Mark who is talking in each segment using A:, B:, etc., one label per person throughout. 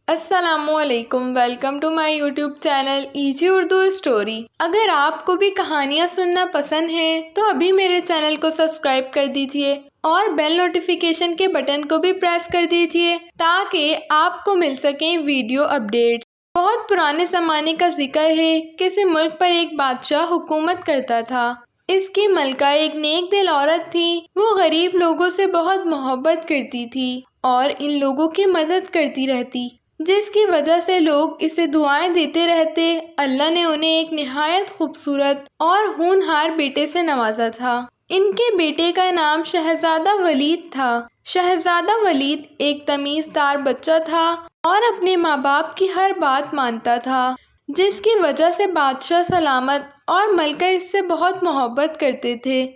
A: السلام علیکم، welcome to my YouTube channel easy Urdu story. اگر آپ کو بھی کہانیاں سننا پسند ہے تو ابھی میرے چینل کو سبسکرائب کر دیجئے اور بیل نوٹیفیکیشن کے بٹن کو بھی پریس کر دیجئے تاکہ آپ کو مل سکیں ویڈیو اپڈیٹس۔ بہت پرانے زمانے کا ذکر ہے، کسی ملک پر ایک بادشاہ حکومت کرتا تھا۔ اس کی ملکہ ایک نیک دل عورت تھی۔ وہ غریب لوگوں سے بہت محبت کرتی تھی اور ان لوگوں کی مدد کرتی رہتی، جس کی وجہ سے لوگ اسے دعائیں دیتے رہتے۔ اللہ نے انہیں ایک نہایت خوبصورت اور ہونہار بیٹے سے نوازا تھا۔ ان کے بیٹے کا نام شہزادہ ولید تھا۔ شہزادہ ولید ایک تمیز دار بچہ تھا اور اپنے ماں باپ کی ہر بات مانتا تھا، جس کی وجہ سے بادشاہ سلامت اور ملکہ اس سے بہت محبت کرتے تھے۔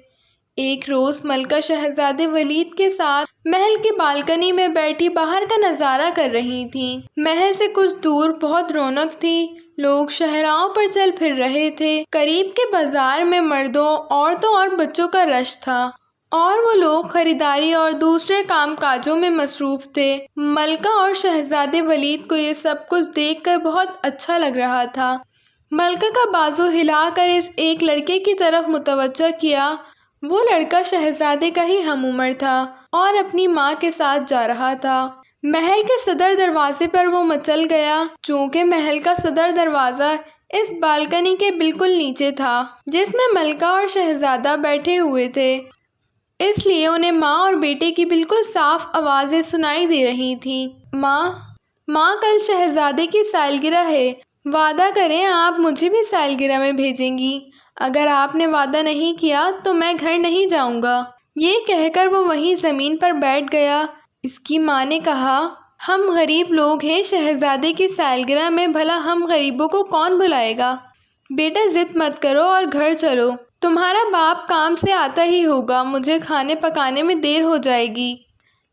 A: ایک روز ملکہ شہزادے ولید کے ساتھ محل کی بالکنی میں بیٹھی باہر کا نظارہ کر رہی تھیں۔ محل سے کچھ دور بہت رونق تھی، لوگ شاہراہوں پر چل پھر رہے تھے۔ قریب کے بازار میں مردوں، عورتوں اور بچوں کا رش تھا اور وہ لوگ خریداری اور دوسرے کام کاجوں میں مصروف تھے۔ ملکہ اور شہزادے ولید کو یہ سب کچھ دیکھ کر بہت اچھا لگ رہا تھا۔ ملکہ کا بازو ہلا کر اس ایک لڑکے کی طرف متوجہ کیا۔ وہ لڑکا شہزادے کا ہی ہم عمر تھا اور اپنی ماں کے ساتھ جا رہا تھا۔ محل کے صدر دروازے پر وہ مچل گیا، چونکہ محل کا صدر دروازہ اس بالکنی کے بالکل نیچے تھا جس میں ملکہ اور شہزادہ بیٹھے ہوئے تھے، اس لیے انہیں ماں اور بیٹے کی بالکل صاف آوازیں سنائی دے رہی تھیں۔ ماں کل شہزادے کی سالگرہ ہے، وعدہ کریں آپ مجھے بھی سالگرہ میں بھیجیں گی۔ اگر آپ نے وعدہ نہیں کیا تو میں گھر نہیں جاؤں گا۔ یہ کہہ کر وہ وہیں زمین پر بیٹھ گیا۔ اس کی ماں نے کہا، ہم غریب لوگ ہیں، شہزادے کی سالگرہ میں بھلا ہم غریبوں کو کون بلائے گا؟ بیٹا ضد مت کرو اور گھر چلو، تمہارا باپ کام سے آتا ہی ہوگا، مجھے کھانے پکانے میں دیر ہو جائے گی۔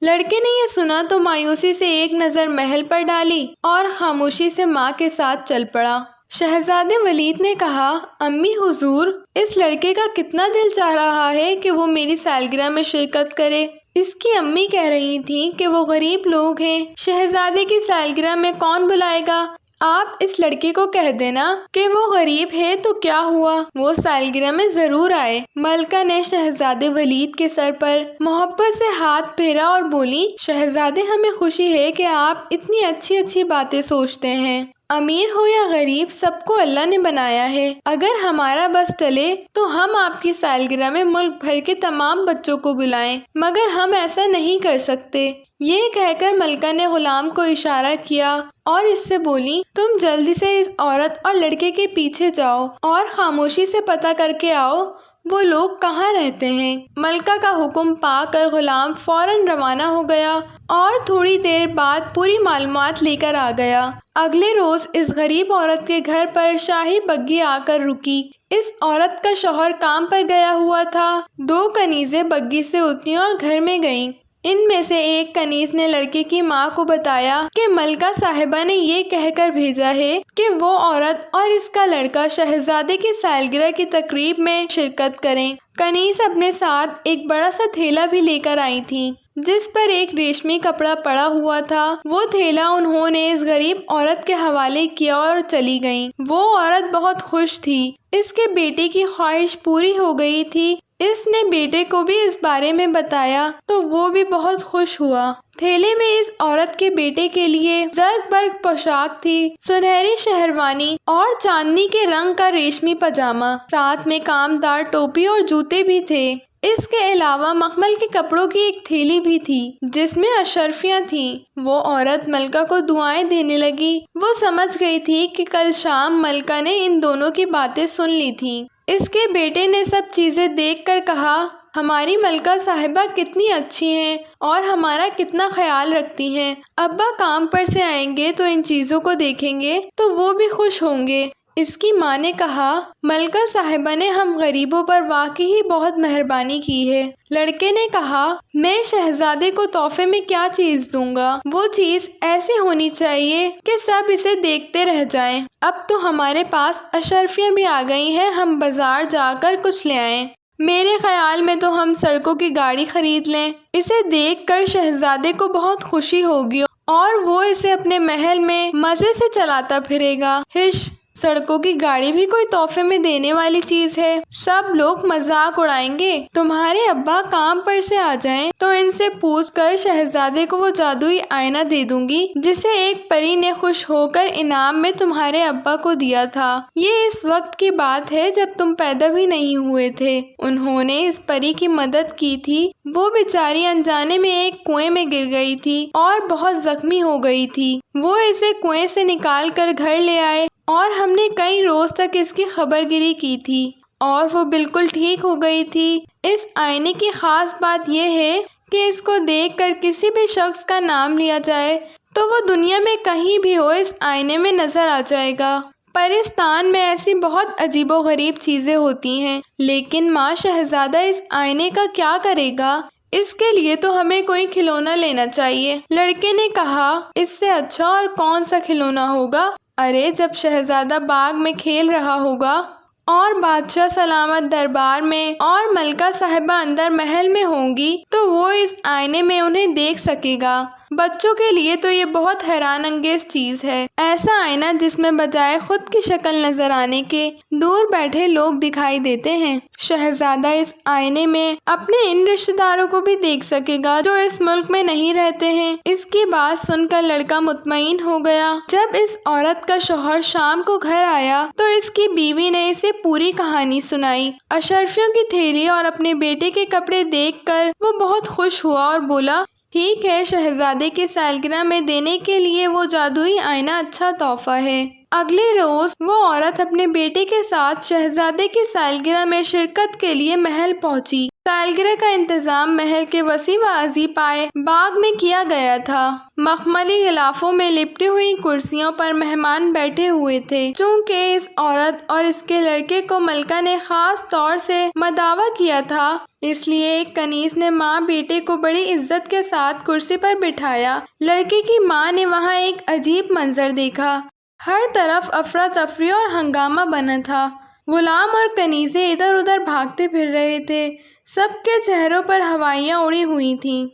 A: لڑکے نے یہ سنا تو مایوسی سے ایک نظر محل پر ڈالی اور خاموشی سے ماں کے ساتھ چل پڑا۔ شہزادے ولید نے کہا، امی حضور، اس لڑکے کا کتنا دل چاہ رہا ہے کہ وہ میری سالگرہ میں شرکت کرے۔ اس کی امی کہہ رہی تھیں کہ وہ غریب لوگ ہیں، شہزادے کی سالگرہ میں کون بلائے گا؟ آپ اس لڑکے کو کہہ دینا کہ وہ غریب ہے تو کیا ہوا، وہ سالگرہ میں ضرور آئے۔ ملکہ نے شہزادے ولید کے سر پر محبت سے ہاتھ پھیرا اور بولی، شہزادے ہمیں خوشی ہے کہ آپ اتنی اچھی اچھی باتیں سوچتے ہیں۔ امیر ہو یا غریب، سب کو اللہ نے بنایا ہے۔ اگر ہمارا بس چلے تو ہم آپ کی سالگرہ میں ملک بھر کے تمام بچوں کو بلائیں، مگر ہم ایسا نہیں کر سکتے۔ یہ کہہ کر ملکہ نے غلام کو اشارہ کیا اور اس سے بولی، تم جلدی سے اس عورت اور لڑکے کے پیچھے جاؤ اور خاموشی سے پتہ کر کے آؤ وہ لوگ کہاں رہتے ہیں۔ ملکہ کا حکم پا کر غلام فوراً روانہ ہو گیا اور تھوڑی دیر بعد پوری معلومات لے کر آ گیا۔ اگلے روز اس غریب عورت کے گھر پر شاہی بگھی آ کر رکی۔ اس عورت کا شوہر کام پر گیا ہوا تھا۔ 2 کنیزیں بگھی سے اتریں اور گھر میں گئیں۔ ان میں سے ایک کنیز نے لڑکے کی ماں کو بتایا کہ ملکہ صاحبہ نے یہ کہہ کر بھیجا ہے کہ وہ عورت اور اس کا لڑکا شہزادے کی سالگرہ کی تقریب میں شرکت کریں۔ کنیز اپنے ساتھ ایک بڑا سا تھیلا بھی لے کر آئی تھی جس پر ایک ریشمی کپڑا پڑا ہوا تھا۔ وہ تھیلا انہوں نے اس غریب عورت کے حوالے کیا اور چلی گئیں۔ وہ عورت بہت خوش تھی، اس کے بیٹے کی خواہش پوری ہو گئی تھی۔ اس نے بیٹے کو بھی اس بارے میں بتایا تو وہ بھی بہت خوش ہوا۔ تھیلے میں اس عورت کے بیٹے کے لیے زرق برق پوشاک تھی، سنہری شہروانی اور چاندنی کے رنگ کا ریشمی پاجامہ، ساتھ میں کامدار ٹوپی اور جوتے بھی تھے۔ اس کے علاوہ مخمل کے کپڑوں کی ایک تھیلی بھی تھی جس میں اشرفیاں تھیں۔ وہ عورت ملکہ کو دعائیں دینے لگی۔ وہ سمجھ گئی تھی کہ کل شام ملکہ نے ان دونوں کی باتیں سن لی تھیں۔ اس کے بیٹے نے سب چیزیں دیکھ کر کہا، ہماری ملکہ صاحبہ کتنی اچھی ہیں اور ہمارا کتنا خیال رکھتی ہیں۔ ابا کام پر سے آئیں گے تو ان چیزوں کو دیکھیں گے تو وہ بھی خوش ہوں گے۔ اس کی ماں نے کہا، ملکہ صاحبہ نے ہم غریبوں پر واقعی ہی بہت مہربانی کی ہے۔ لڑکے نے کہا، میں شہزادے کو تحفے میں کیا چیز دوں گا؟ وہ چیز ایسی ہونی چاہیے کہ سب اسے دیکھتے رہ جائیں۔ اب تو ہمارے پاس اشرفیاں بھی آ گئی ہیں، ہم بازار جا کر کچھ لے آئیں۔ میرے خیال میں تو ہم سڑکوں کی گاڑی خرید لیں۔ اسے دیکھ کر شہزادے کو بہت خوشی ہوگی اور وہ اسے اپنے محل میں مزے سے چلاتا پھرے گا۔ ہش، سڑکوں کی گاڑی بھی کوئی تحفے میں دینے والی چیز ہے۔ سب لوگ مذاق اڑائیں گے۔ تمہارے ابا کام پر سے آ جائیں تو ان سے پوچھ کر شہزادے کو وہ جادوئی آئینہ دے دوں گی جسے ایک پری نے خوش ہو کر انعام میں تمہارے ابا کو دیا تھا۔ یہ اس وقت کی بات ہے جب تم پیدا بھی نہیں ہوئے تھے۔ انہوں نے اس پری کی مدد کی تھی۔ وہ بیچاری انجانے میں ایک کنویں میں گر گئی تھی اور بہت زخمی ہو گئی تھی۔ وہ اسے کنویں سے نکال کر گھر لے آئے اور ہم نے کئی روز تک اس کی خبر گیری کی تھی اور وہ بالکل ٹھیک ہو گئی تھی۔ اس آئینے کی خاص بات یہ ہے کہ اس کو دیکھ کر کسی بھی شخص کا نام لیا جائے تو وہ دنیا میں کہیں بھی ہو اس آئینے میں نظر آ جائے گا۔ پرستان میں ایسی بہت عجیب و غریب چیزیں ہوتی ہیں، لیکن ماں شہزادہ اس آئینے کا کیا کرے گا؟ اس کے لیے تو ہمیں کوئی کھلونا لینا چاہیے۔ لڑکے نے کہا، اس سے اچھا اور کون سا کھلونا ہوگا؟ ارے جب شہزادہ باغ میں کھیل رہا ہوگا اور بادشاہ سلامت دربار میں اور ملکہ صاحبہ اندر محل میں ہوں گی تو وہ اس آئینے میں انہیں دیکھ سکے گا۔ بچوں کے لیے تو یہ بہت حیران انگیز چیز ہے، ایسا آئینہ جس میں بجائے خود کی شکل نظر آنے کے دور بیٹھے لوگ دکھائی دیتے ہیں۔ شہزادہ اس آئینے میں اپنے ان رشتہ داروں کو بھی دیکھ سکے گا جو اس ملک میں نہیں رہتے ہیں۔ اس کی بات سن کر لڑکا مطمئن ہو گیا۔ جب اس عورت کا شوہر شام کو گھر آیا تو اس کی بیوی نے اسے پوری کہانی سنائی۔ اشرفیوں کی تھیلی اور اپنے بیٹے کے کپڑے دیکھ کر وہ بہت خوش ہوا اور بولا، ٹھیک ہے، شہزادے کی سالگرہ میں دینے کے لیے وہ جادوئی آئینہ اچھا تحفہ ہے۔ اگلے روز وہ عورت اپنے بیٹے کے ساتھ شہزادے کی سالگرہ میں شرکت کے لیے محل پہنچی۔ سالگرہ کا انتظام محل کے وسیع و عظیم پائے باغ میں کیا گیا تھا۔ مخملی غلافوں میں لپٹی ہوئی کرسیوں پر مہمان بیٹھے ہوئے تھے۔ چونکہ اس عورت اور اس کے لڑکے کو ملکہ نے خاص طور سے مدعو کیا تھا، اس لیے ایک کنیز نے ماں بیٹے کو بڑی عزت کے ساتھ کرسی پر بٹھایا۔ لڑکے کی ماں نے وہاں ایک عجیب منظر دیکھا۔ ہر طرف افراتفری اور ہنگامہ بنا تھا۔ غلام اور کنیزیں ادھر ادھر بھاگتے پھر رہے تھے۔ سب کے چہروں پر ہوائیاں اڑی ہوئی تھیں۔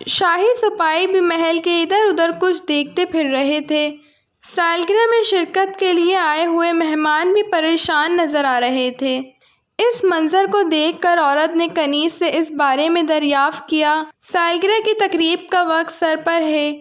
A: شاہی سپاہی بھی محل کے ادھر ادھر کچھ دیکھتے پھر رہے تھے۔ سالگرہ میں شرکت کے لیے آئے ہوئے مہمان بھی پریشان نظر آ رہے تھے۔ اس منظر کو دیکھ کر عورت نے کنیز سے اس بارے میں دریافت کیا۔ سالگرہ کی تقریب کا وقت سر پر ہے،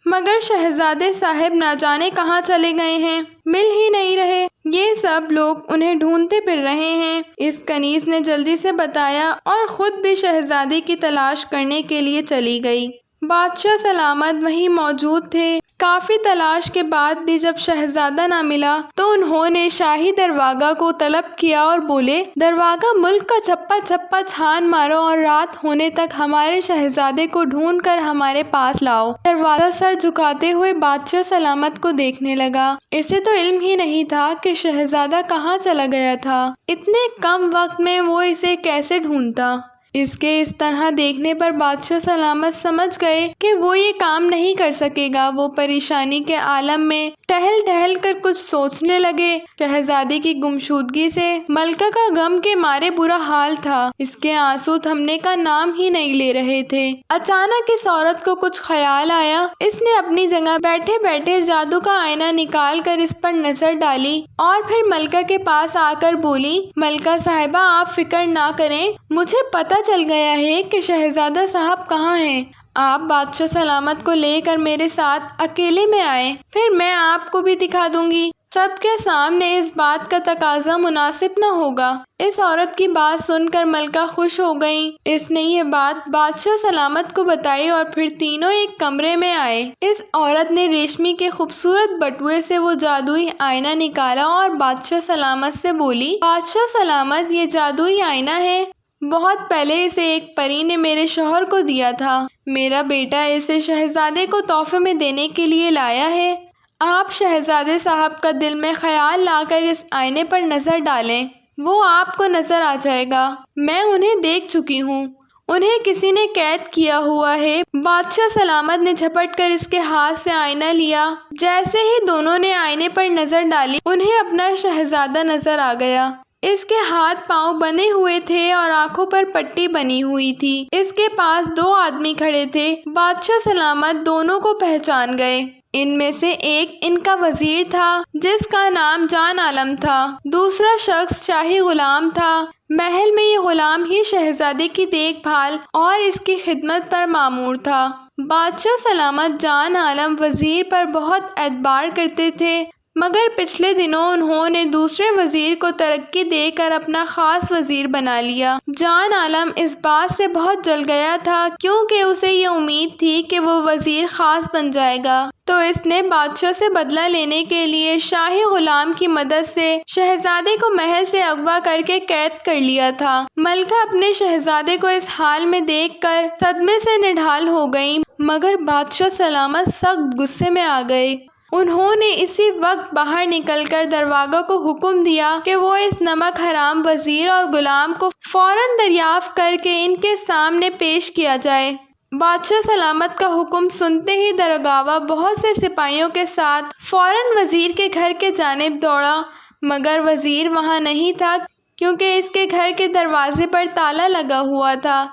A: مگر شہزادے صاحب نہ جانے کہاں چلے گئے ہیں، مل ہی نہیں رہے۔ یہ سب لوگ انہیں ڈھونڈتے پھر رہے ہیں، اس کنیز نے جلدی سے بتایا اور خود بھی شہزادے کی تلاش کرنے کے لیے چلی گئی۔ بادشاہ سلامت وہیں موجود تھے۔ کافی تلاش کے بعد بھی جب شہزادہ نہ ملا تو انہوں نے شاہی دروازہ کو طلب کیا اور بولے، دروازہ ملک کا چپا چپا چھان مارو اور رات ہونے تک ہمارے شہزادے کو ڈھونڈ کر ہمارے پاس لاؤ۔ دروازہ سر جھکاتے ہوئے بادشاہ سلامت کو دیکھنے لگا۔ اسے تو علم ہی نہیں تھا کہ شہزادہ کہاں چلا گیا تھا۔ اتنے کم وقت میں وہ اسے کیسے ڈھونڈتا؟ اس کے اس طرح دیکھنے پر بادشاہ سلامت سمجھ گئے کہ وہ یہ کام نہیں کر سکے گا۔ وہ پریشانی کے عالم میں ٹہل ٹہل کر کچھ سوچنے لگے۔ شہزادے کی گمشدگی سے ملکہ کا غم کے مارے برا حال تھا۔ اس کے آنسو تھمنے کا نام ہی نہیں لے رہے تھے۔ اچانک اس عورت کو کچھ خیال آیا۔ اس نے اپنی جگہ بیٹھے بیٹھے جادو کا آئینہ نکال کر اس پر نظر ڈالی اور پھر ملکہ کے پاس آ کر بولی، ملکہ صاحبہ آپ فکر نہ کریں، مجھے پتہ چل گیا ہے کہ شہزادہ صاحب کہاں ہیں۔ آپ بادشاہ سلامت کو لے کر میرے ساتھ اکیلے میں آئے، پھر میں آپ کو بھی دکھا دوں گی۔ سب کے سامنے اس بات کا تقاضا مناسب نہ ہوگا۔ اس عورت کی بات سن کر ملکہ خوش ہو گئیں۔ اس نے یہ بات بادشاہ سلامت کو بتائی اور پھر تینوں ایک کمرے میں آئے۔ اس عورت نے ریشمی کے خوبصورت بٹوے سے وہ جادوئی آئینہ نکالا اور بادشاہ سلامت سے بولی، بادشاہ سلامت، یہ جادوئی آئینہ ہے۔ بہت پہلے اسے ایک پری نے میرے شوہر کو دیا تھا۔ میرا بیٹا اسے شہزادے کو تحفے میں دینے کے لیے لایا ہے۔ آپ شہزادے صاحب کا دل میں خیال لا کر اس آئینے پر نظر ڈالیں، وہ آپ کو نظر آ جائے گا۔ میں انہیں دیکھ چکی ہوں، انہیں کسی نے قید کیا ہوا ہے۔ بادشاہ سلامت نے جھپٹ کر اس کے ہاتھ سے آئینہ لیا۔ جیسے ہی دونوں نے آئینے پر نظر ڈالی، انہیں اپنا شہزادہ نظر آ گیا۔ اس کے ہاتھ پاؤں بندھے ہوئے تھے اور آنکھوں پر پٹی بنی ہوئی تھی۔ اس کے پاس 2 آدمی کھڑے تھے۔ بادشاہ سلامت دونوں کو پہچان گئے۔ ان میں سے ایک ان کا وزیر تھا جس کا نام جان عالم تھا، دوسرا شخص شاہی غلام تھا۔ محل میں یہ غلام ہی شہزادے کی دیکھ بھال اور اس کی خدمت پر مامور تھا۔ بادشاہ سلامت جان عالم وزیر پر بہت اعتبار کرتے تھے، مگر پچھلے دنوں انہوں نے دوسرے وزیر کو ترقی دے کر اپنا خاص وزیر بنا لیا۔ جان عالم اس بات سے بہت جل گیا تھا کیونکہ اسے یہ امید تھی کہ وہ وزیر خاص بن جائے گا، تو اس نے بادشاہ سے بدلہ لینے کے لیے شاہی غلام کی مدد سے شہزادے کو محل سے اغوا کر کے قید کر لیا تھا۔ ملکہ اپنے شہزادے کو اس حال میں دیکھ کر صدمے سے نڈھال ہو گئیں، مگر بادشاہ سلامت سخت غصے میں آ گئے۔ انہوں نے اسی وقت باہر نکل کر درواگا کو حکم دیا کہ وہ اس نمک حرام وزیر اور غلام کو فوراً دریافت کر کے ان کے سامنے پیش کیا جائے۔ بادشاہ سلامت کا حکم سنتے ہی درگاوا بہت سے سپاہیوں کے ساتھ فوراً وزیر کے گھر کے جانب دوڑا، مگر وزیر وہاں نہیں تھا کیونکہ اس کے گھر کے دروازے پر تالا لگا ہوا تھا۔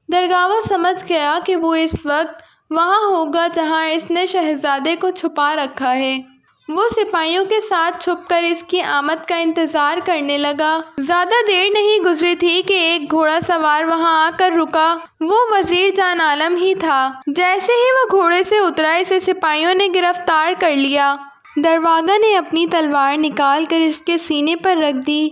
A: درگاوا سمجھ گیا کہ وہ اس وقت وہاں ہوگا جہاں اس نے شہزادے کو چھپا رکھا ہے۔ وہ سپاہیوں کے ساتھ چھپ کر اس کی آمد کا انتظار کرنے لگا۔ زیادہ دیر نہیں گزری تھی کہ ایک گھوڑا سوار وہاں آ کر رکا۔ وہ وزیر جان عالم ہی تھا۔ جیسے ہی وہ گھوڑے سے اترا اسے سپاہیوں نے گرفتار کر لیا۔ درواگا نے اپنی تلوار نکال کر اس کے سینے پر رکھ دی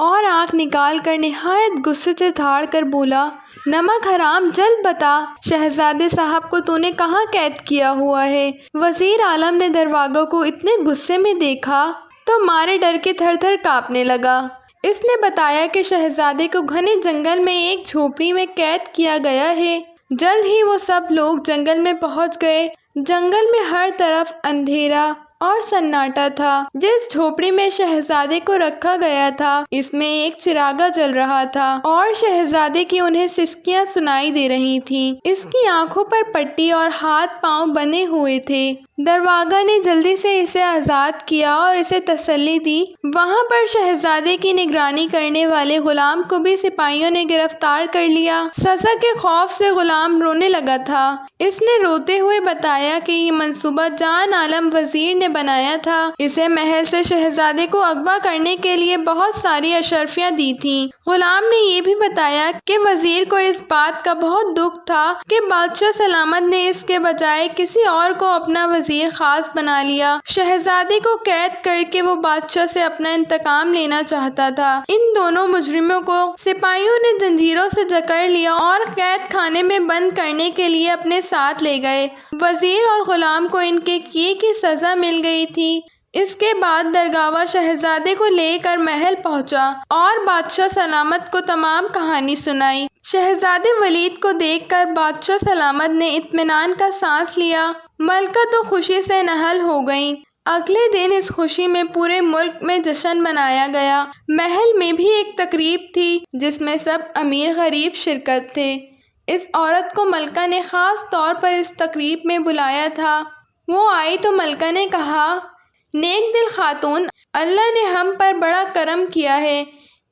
A: اور آنکھ نکال کر نہایت غصے سے دھاڑ کر بولا، نمک حرام، جلد بتا، شہزادے صاحب کو تو نے کہاں قید کیا ہوا ہے؟ وزیر عالم نے درواگا کو اتنے غصے میں دیکھا تو مارے ڈر کے تھر تھر کانپنے لگا۔ اس نے بتایا کہ شہزادے کو گھنے جنگل میں ایک جھوپڑی میں قید کیا گیا ہے۔ جلد ہی وہ سب لوگ جنگل میں پہنچ گئے۔ جنگل میں ہر طرف اندھیرا اور سناٹا تھا۔ جس جھوپڑی میں شہزادے کو رکھا گیا تھا اس میں ایک چراغا جل رہا تھا اور شہزادے کی انہیں سسکیاں سنائی دے رہی تھیں۔ اس کی آنکھوں پر پٹی اور ہاتھ پاؤں بندھے ہوئے تھے۔ درواگا نے جلدی سے اسے آزاد کیا اور اسے تسلی دی۔ وہاں پر شہزادے کی نگرانی کرنے والے غلام کو بھی سپاہیوں نے گرفتار کر لیا۔ سزا کے خوف سے غلام رونے لگا تھا۔ اس نے روتے ہوئے بتایا کہ یہ منصوبہ جان عالم وزیر نے بنایا تھا۔ اسے محل سے شہزادے کو اغوا کرنے کے لیے بہت ساری اشرفیاں دی تھیں۔ غلام نے یہ بھی بتایا کہ وزیر کو اس بات کا بہت دکھ تھا کہ بادشاہ سلامت نے اس کے بجائے کسی اور کو اپنا وزیر خاص بنا لیا۔ شہزادے کو قید کر کے وہ بادشاہ سے اپنا انتقام لینا چاہتا تھا۔ ان دونوں مجرموں کو سپاہیوں نے زنجیروں سے جکڑ لیا اور قید خانے میں بند کرنے کے لیے اپنے ساتھ لے گئے۔ وزیر اور غلام کو ان کے کیے کی سزا مل گئی تھی۔ اس کے بعد درگاوا شہزادے کو لے کر محل پہنچا اور بادشاہ سلامت کو تمام کہانی سنائی۔ شہزادے ولید کو دیکھ کر بادشاہ سلامت نے اطمینان کا سانس لیا۔ ملکہ تو خوشی سے نہل ہو گئیں۔ اگلے دن اس خوشی میں پورے ملک میں جشن منایا گیا۔ محل میں بھی ایک تقریب تھی جس میں سب امیر غریب شرکت تھے۔ اس عورت کو ملکہ نے خاص طور پر اس تقریب میں بلایا تھا۔ وہ آئی تو ملکہ نے کہا، نیک دل خاتون، اللہ نے ہم پر بڑا کرم کیا ہے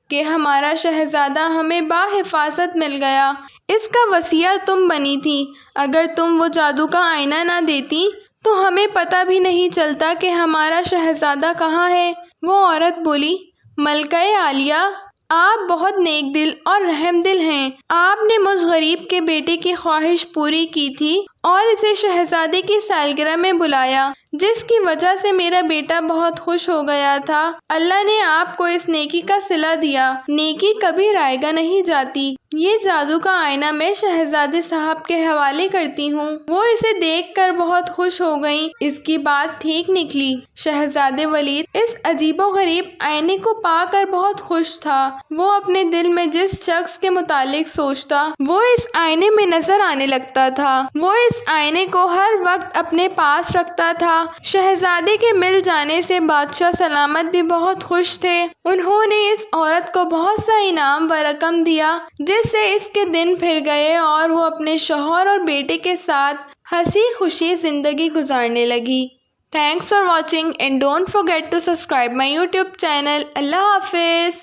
A: کہ ہمارا شہزادہ ہمیں بحفاظت مل گیا۔ اس کا وصیہ تم بنی تھی۔ اگر تم وہ جادو کا آئینہ نہ دیتی تو ہمیں پتہ بھی نہیں چلتا کہ ہمارا شہزادہ کہاں ہے۔ وہ عورت بولی، ملکہ عالیہ، آپ بہت نیک دل اور رحم دل ہیں۔ آپ نے مجھ غریب کے بیٹے کی خواہش پوری کی تھی اور اسے شہزادے کی سالگرہ میں بلایا، جس کی وجہ سے میرا بیٹا بہت خوش ہو گیا تھا۔ اللہ نے آپ کو اس نیکی کا صلہ دیا۔ نیکی کبھی رائگاں نہیں جاتی۔ یہ جادو کا آئینہ میں شہزادے صاحب کے حوالے کرتی ہوں۔ وہ اسے دیکھ کر بہت خوش ہو گئیں۔ اس کی بات ٹھیک نکلی۔ شہزادے ولید اس عجیب و غریب آئینے کو پا کر بہت خوش تھا۔ وہ اپنے دل میں جس شخص کے متعلق سوچتا وہ اس آئینے میں نظر آنے لگتا تھا۔ وہ اس آئینے کو ہر وقت اپنے پاس رکھتا تھا۔ شہزادے کے مل جانے سے بادشاہ سلامت بھی بہت خوش تھے۔ انہوں نے اس عورت کو بہت سا انعام و رقم دیا، جس سے اس کے دن پھر گئے اور وہ اپنے شوہر اور بیٹے کے ساتھ ہنسی خوشی زندگی گزارنے لگی۔ Thanks for watching and don't forget to subscribe my YouTube channel. اللہ حافظ.